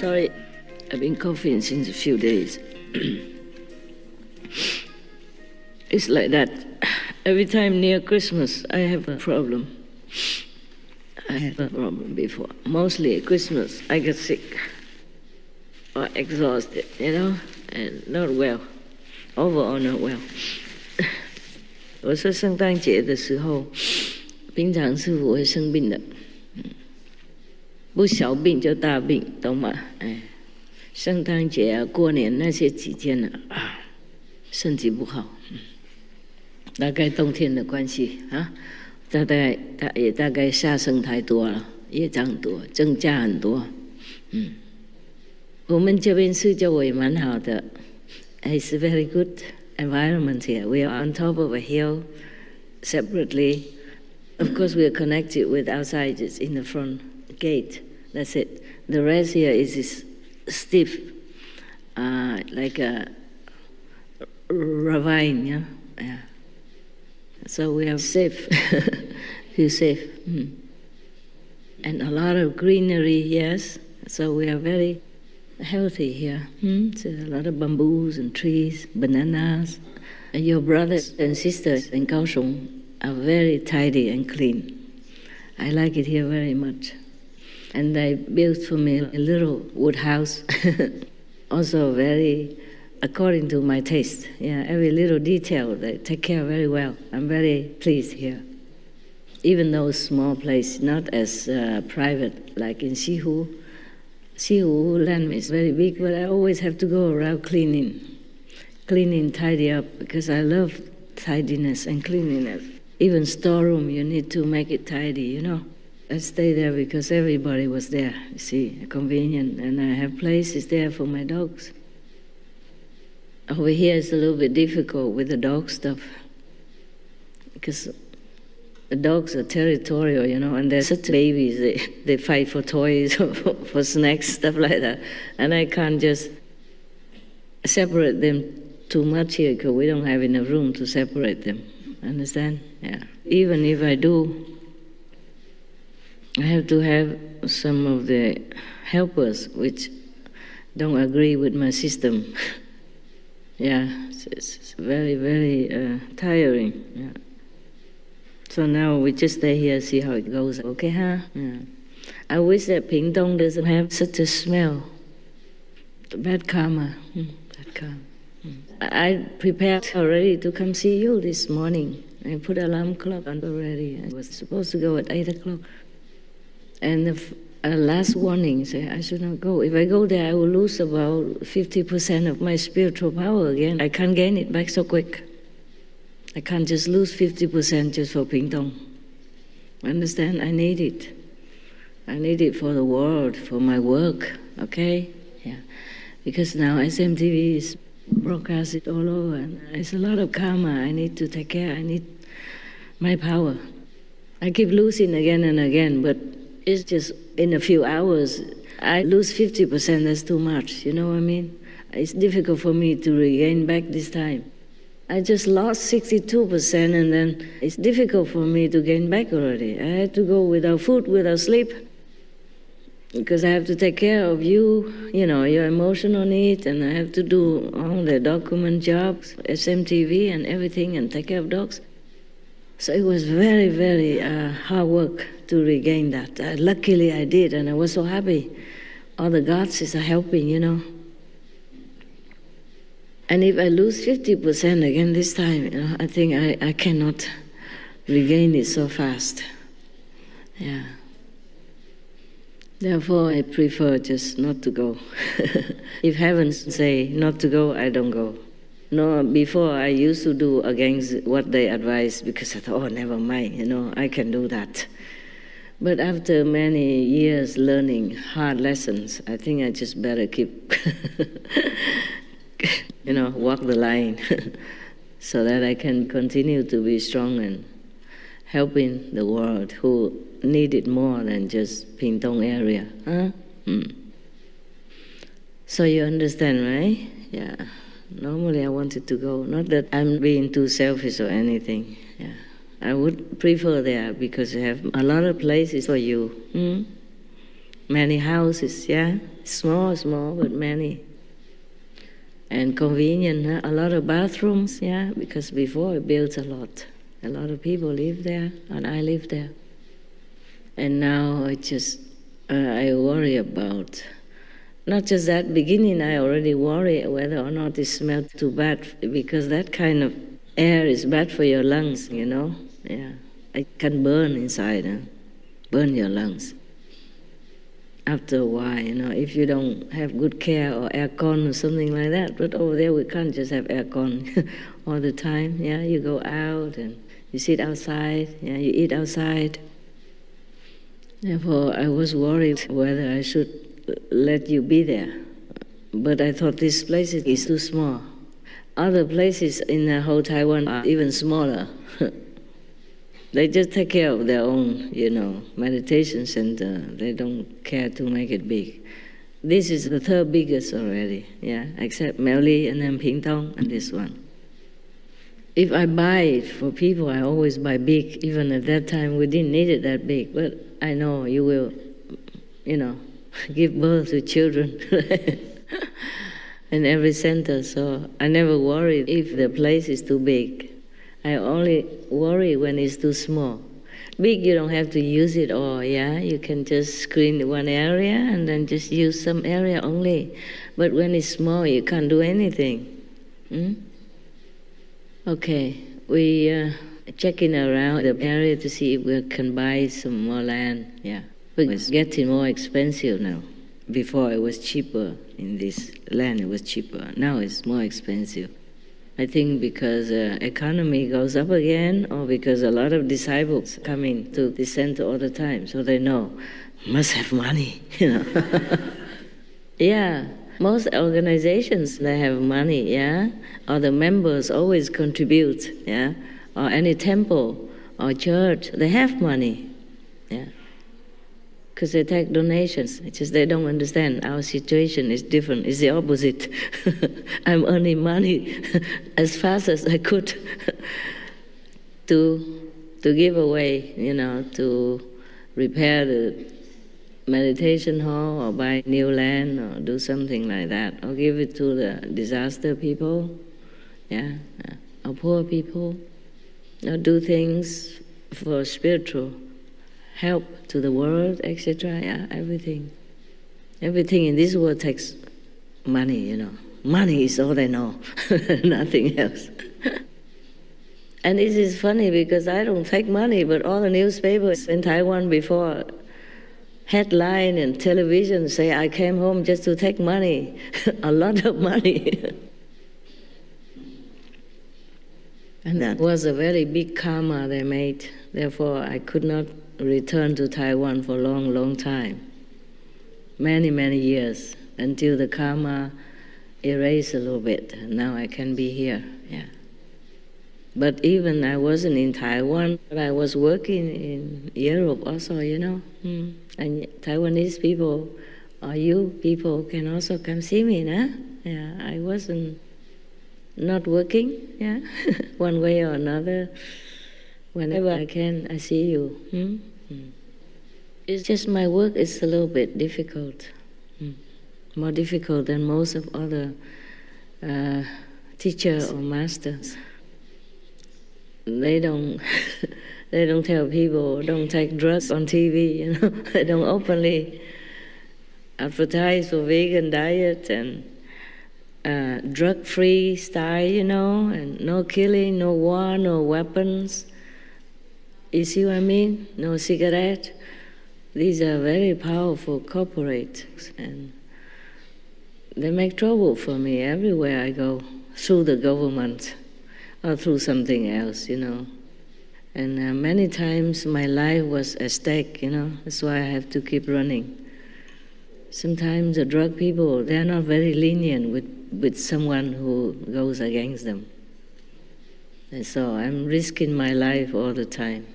Sorry, I've been coughing since a few days. It's like that. Every time near Christmas, I have a problem. I had a problem before. Mostly at Christmas, I get sick or exhausted, and not well. Overall, not well. 我说圣诞节的时候，平常是我会生病的，不小病就大病，懂吗？圣诞节啊，过年那些几天啊，身体不好，大概冬天的关系啊，大概下生太多了，业障多，增加很多，我们这边市周围蛮好的 ，It's very good environment here. We are on top of a hill, separately. Of course, we are connected with outsiders in the front gate. That's it. The rest here is stiff, like a ravine, yeah. So we are safe, feel safe. And a lot of greenery, yes. So we are very healthy here. So a lot of bamboos and trees, bananas. And your brothers and sisters in Kaohsiung are very tidy and clean. I like it here very much. And they built for me a little wood house, also very according to my taste. Yeah, every little detail they take care very well. I'm very pleased here. Even though small place, not as private like in Sihu. Sihu land is very big, but I always have to go around cleaning, tidy up, because I love tidiness and cleanliness. Even storeroom, you need to make it tidy, I stay there because everybody was there, you see, convenient, and I have places there for my dogs. Over here it's a little bit difficult with the dog stuff, because the dogs are territorial, and they're such babies, they fight for toys or for snacks, stuff like that, and I can't just separate them too much here because we don't have enough room to separate them, understand? Yeah. Even if I do, I have to have some of the helpers which don't agree with my system. Yeah, it's very, very tiring. Yeah. So now we just stay here, see how it goes. Okay, huh? Yeah. I wish that Pingdong doesn't have such a smell. Bad karma. Bad karma. I prepared already to come see you this morning. I put alarm clock on already. I was supposed to go at 8 o'clock. And the last warning said I should not go. If I go there, I will lose about 50% of my spiritual power again. I can't gain it back so quick. I can't just lose 50% just for Pingdong. Understand? I need it. I need it for the world, for my work, okay? Yeah. Because now SMTV is broadcasted all over, and it's a lot of karma I need to take care. I need my power. I keep losing again and again, but it's just in a few hours, I lose 50%, that's too much, you know what I mean? It's difficult for me to regain back this time. I just lost 62%, and then it's difficult for me to gain back already. I had to go without food, without sleep, because I have to take care of you, your emotional needs, and I have to do all the document jobs, SMTV and everything, and take care of dogs. So it was very, very hard work to regain that. Luckily I did, and I was so happy. All the gods are helping, And if I lose 50% again this time, I think I cannot regain it so fast. Yeah. Therefore, I prefer just not to go. If heaven say not to go, I don't go. No, before I used to do against what they advise because I thought, never mind, I can do that. But after many years learning hard lessons, I think I just better keep, walk the line so that I can continue to be strong and helping the world who need it more than just Pingdong area. Huh? So you understand, right? Yeah. Normally I wanted to go, not that I'm being too selfish or anything. Yeah. I would prefer there because you have a lot of places for you. Many houses, yeah? Small, but many. And convenient, huh? A lot of bathrooms, yeah? Because before it built a lot. A lot of people live there, and I live there. And now I worry about, not just that beginning, I already worry whether or not it smells too bad, because that kind of air is bad for your lungs, you know? Yeah. It can burn inside, huh? Burn your lungs. After a while, you know, if you don't have good care or aircon or something like that. But over there we can't just have aircon all the time, yeah? You go out and you sit outside, yeah? You eat outside. Therefore, I was worried whether I should let you be there. But I thought this place is too small. Other places in the whole Taiwan are even smaller. They just take care of their own, you know, meditation center. They don't care to make it big. This is the third biggest already, yeah, except Miaoli and then Pingtong and this one. If I buy it for people, I always buy big. Even at that time, we didn't need it that big. But I know you will, you know, give birth to children in every center. So I never worry if the place is too big. I only worry when it's too small. Big, you don't have to use it all, yeah? You can just screen one area and then just use some area only. But when it's small, you can't do anything. Okay, we checking around the area to see if we can buy some more land, yeah. But it's getting more expensive now. Before it was cheaper in this land, it was cheaper. Now it's more expensive. I think because economy goes up again, or because a lot of disciples come in to the center all the time, so they know, must have money, you know. Yeah, most organizations, they have money, yeah? Or the members always contribute, yeah? Or any temple or church, they have money, yeah? Because they take donations. It's just they don't understand. Our situation is different. It's the opposite. I'm earning money as fast as I could to give away, you know, to repair the meditation hall or buy new land or do something like that, or give it to the disaster people, yeah, or poor people, or do things for spiritual help to the world, etc. Yeah, everything. Everything in this world takes money, you know. Money is all they know, nothing else. And this is funny because I don't take money, but all the newspapers in Taiwan before, headline and television say I came home just to take money, a lot of money. And that was a very big karma they made. Therefore, I could not return to Taiwan for a long, long time. Many, many years, until the karma erased a little bit. And now I can be here, yeah. But even I wasn't in Taiwan, but I was working in Europe also, you know. And Taiwanese people, or you people, can also come see me, nah? Yeah, I wasn't not working, yeah, one way or another. Whenever I can, I see you. It's just my work is a little bit difficult, more difficult than most of other teachers or masters. They don't, they don't tell people don't take drugs on TV. You know, they don't openly advertise for vegan diet and drug-free style. You know, and no killing, no war, no weapons. You see what I mean? No cigarette. These are very powerful corporates, and they make trouble for me everywhere I go, through the government or through something else, you know. And many times my life was at stake, you know. That's why I have to keep running. Sometimes the drug people, they're not very lenient with someone who goes against them. And so I'm risking my life all the time.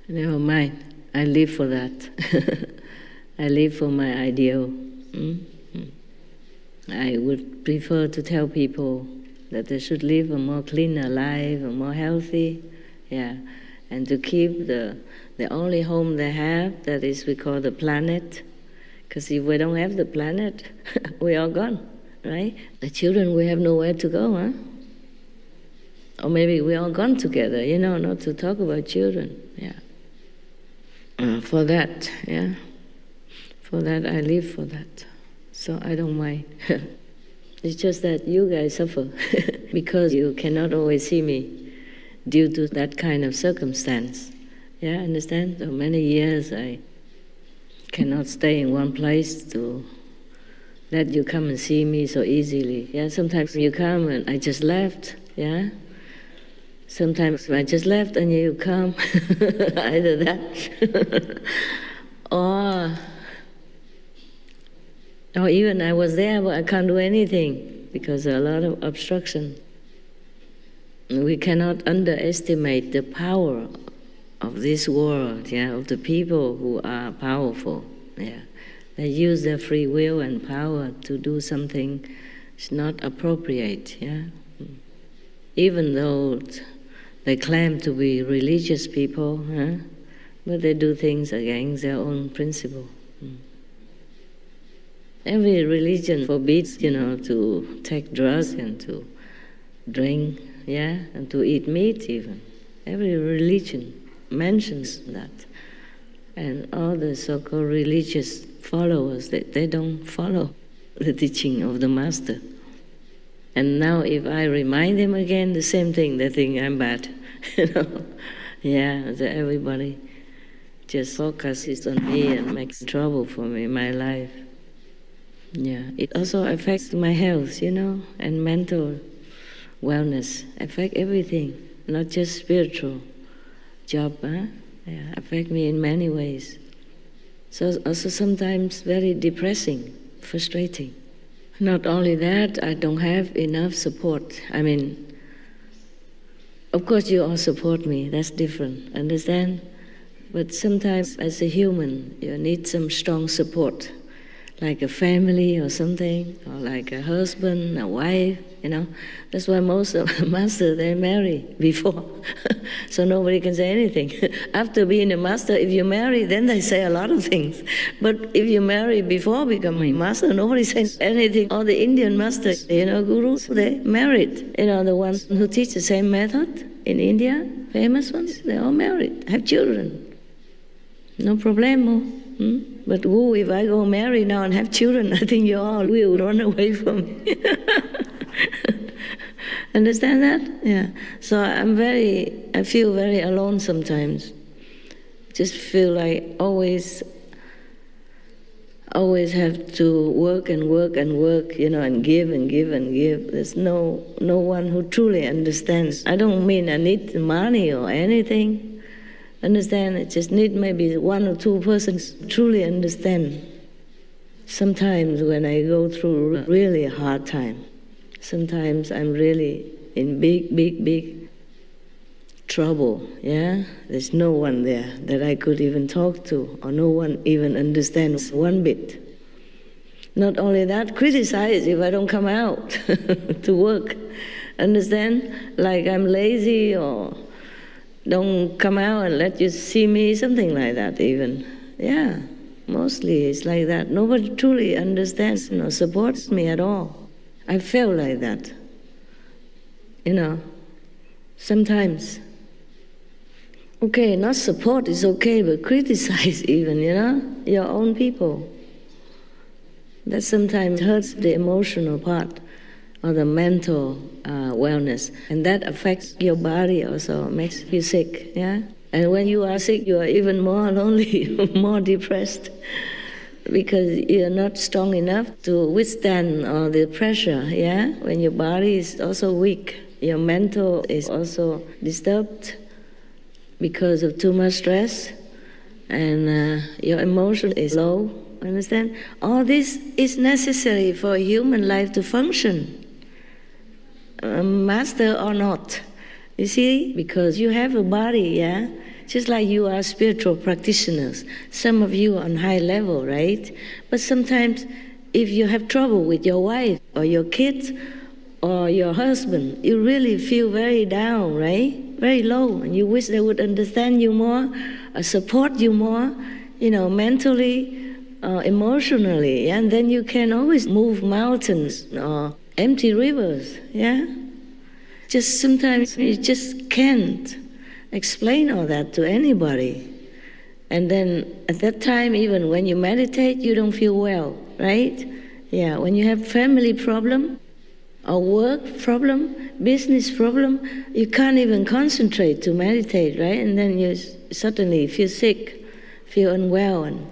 Never mind. I live for that. I live for my ideal. I would prefer to tell people that they should live a more cleaner life, a more healthy, yeah, and to keep the only home they have, that is we call the planet. Because if we don't have the planet, we are gone, right? The children, we have nowhere to go, huh? Or maybe we all gone together, not to talk about children, yeah. For that, yeah. For that, I live for that. So I don't mind. It's just that you guys suffer because you cannot always see me due to that kind of circumstance. Yeah, understand? So many years I cannot stay in one place to let you come and see me so easily. Yeah, sometimes you come and I just left, yeah. Sometimes I just left and you come, either that. Or even I was there, but I can't do anything because a lot of obstruction. We cannot underestimate the power of this world, yeah, of the people who are powerful, yeah. They use their free will and power to do something that's not appropriate, yeah. Even though they claim to be religious people, huh? But they do things against their own principle. Every religion forbids, to take drugs and to drink, yeah, and to eat meat even. Every religion mentions that. And all the so-called religious followers, they don't follow the teaching of the Master. And now if I remind them again, the same thing, they think I'm bad, Yeah, so everybody just focuses on me and makes trouble for me in my life. Yeah, it also affects my health, and mental wellness, affect everything, not just spiritual job, huh? Yeah, affect me in many ways. So also sometimes very depressing, frustrating. Not only that, I don't have enough support. I mean, of course you all support me, that's different, understand? But sometimes as a human, you need some strong support, like a family or something, or like a husband, a wife, That's why most of the masters, they marry before, so nobody can say anything. After being a master, if you marry, then they say a lot of things. But if you marry before becoming master, nobody says anything. All the Indian masters, gurus, they married. The ones who teach the same method in India, famous ones, they all married, have children. No problemo. But if I go marry now and have children, I think you all will run away from me. Understand that? Yeah. So I feel very alone sometimes. Just feel like always have to work and work and work, and give and give and give. There's no one who truly understands. I don't mean I need money or anything. Understand? I just need maybe one or two persons truly understand. Sometimes when I go through really hard time, sometimes I'm really in big trouble, yeah? There's no one there that I could even talk to, or no one even understands one bit. Not only that, criticize if I don't come out to work. Understand? Like I'm lazy or don't come out and let you see me, something like that even. Yeah, mostly it's like that. Nobody truly understands, supports me at all. I feel like that, sometimes. Okay, not support is okay, but criticize even, your own people. That sometimes hurts the emotional part or the mental wellness, and that affects your body also, makes you sick, yeah? And when you are sick, you are even more lonely, more depressed, because you're not strong enough to withstand all the pressure, yeah? When your body is also weak, your mental is also disturbed because of too much stress, and your emotion is low, understand? All this is necessary for human life to function. Master or not, you see, because you have a body, yeah, just like you are spiritual practitioners. Some of you on high level, right? But sometimes if you have trouble with your wife or your kids or your husband, you really feel very down, right? Very low, and you wish they would understand you more, support you more, mentally, emotionally, and then you can always move mountains or empty rivers, yeah? Just sometimes you just can't explain all that to anybody. And then at that time, even when you meditate, you don't feel well, right? Yeah, when you have family problem, or work problem, business problem, you can't even concentrate to meditate, right? And then you suddenly feel sick, feel unwell. And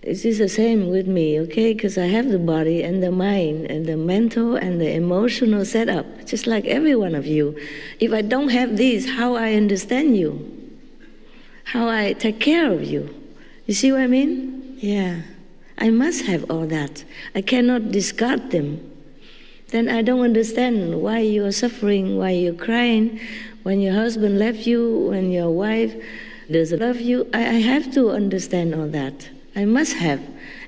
it is the same with me, okay? Because I have the body and the mind and the mental and the emotional setup, just like every one of you. If I don't have these, how I understand you? How I take care of you? You see what I mean? Yeah. I must have all that. I cannot discard them. Then I don't understand why you are suffering, why you're crying, when your husband left you, when your wife doesn't love you. I have to understand all that. I must have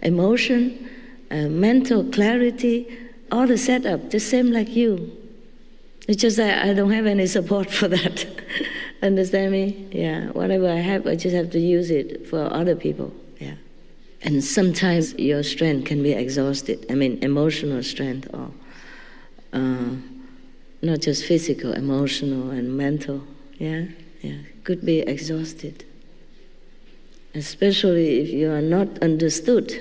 emotion, mental clarity, all the setup, the same like you. It's just that I don't have any support for that. Understand me? Yeah. Whatever I have, I just have to use it for other people. Yeah. And sometimes your strength can be exhausted. I mean, emotional strength, or not just physical, emotional and mental. Yeah, yeah, could be exhausted. Especially if you are not understood.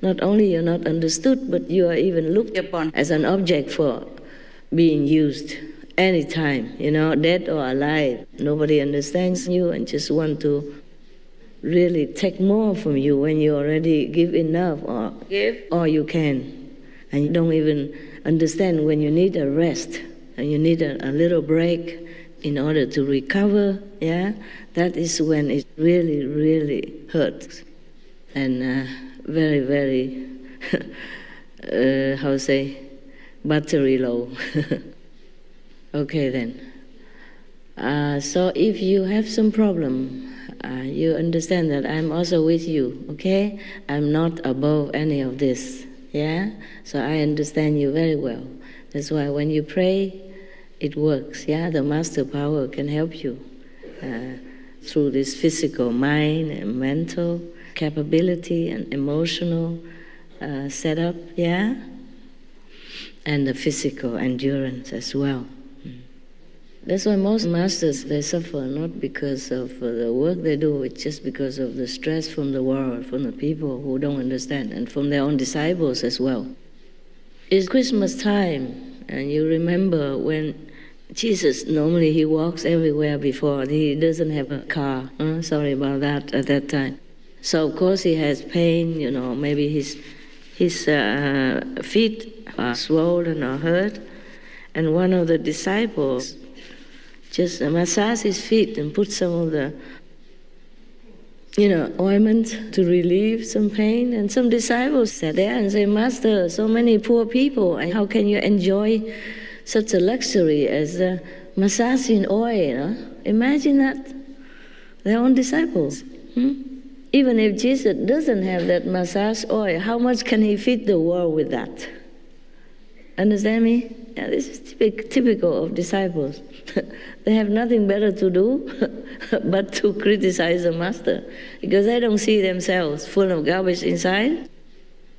Not only you're not understood, but you are even looked upon as an object for being used anytime, dead or alive. Nobody understands you and just want to really take more from you when you already give enough, or give all you can. And you don't even understand when you need a rest and you need a little break in order to recover, yeah? That is when it really, really hurts. And very, very, battery low. Okay then. So if you have some problem, you understand that I'm also with you, okay? I'm not above any of this, yeah? So I understand you very well. That's why when you pray, it works, yeah? The master power can help you through this physical mind and mental capability and emotional setup, yeah? And the physical endurance as well. That's why most masters, they suffer not because of the work they do, it's just because of the stress from the world, from the people who don't understand, and from their own disciples as well. It's Christmas time, and you remember when Jesus, normally he walks everywhere before, he doesn't have a car. Sorry about that at that time. So of course he has pain, maybe his feet are swollen or hurt, and one of the disciples just massage his feet and put some of the, ointment to relieve some pain. And some disciples sat there and say, Master, so many poor people, and how can you enjoy such a luxury as massaging oil? Imagine that. Their own disciples. Even if Jesus doesn't have that massage oil, how much can he feed the world with that? Understand me? Yeah, this is typical of disciples. They have nothing better to do but to criticize the master, because they don't see themselves full of garbage inside.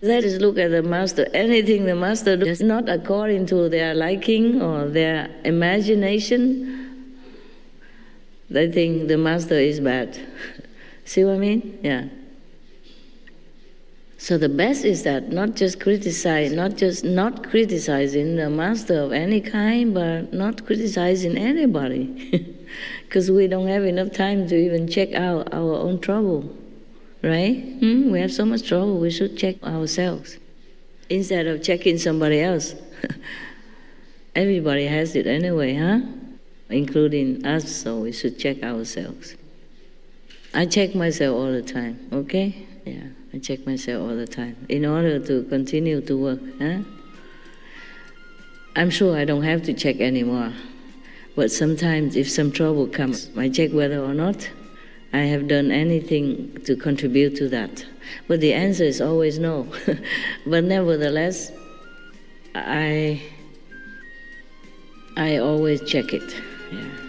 They just look at the master. Anything the master does not according to their liking or their imagination, they think the master is bad. See what I mean? Yeah. So the best is that not just criticize, not just not criticizing the master of any kind, but not criticizing anybody. Because we don't have enough time to even check out our own trouble, right? We have so much trouble, we should check ourselves instead of checking somebody else. Everybody has it anyway, huh? Including us, so we should check ourselves. I check myself all the time, okay? Yeah, I check myself all the time in order to continue to work. Huh? I'm sure I don't have to check anymore, but sometimes if some trouble comes, I check whether or not I have done anything to contribute to that. But the answer is always no. But nevertheless, I always check it. Yeah.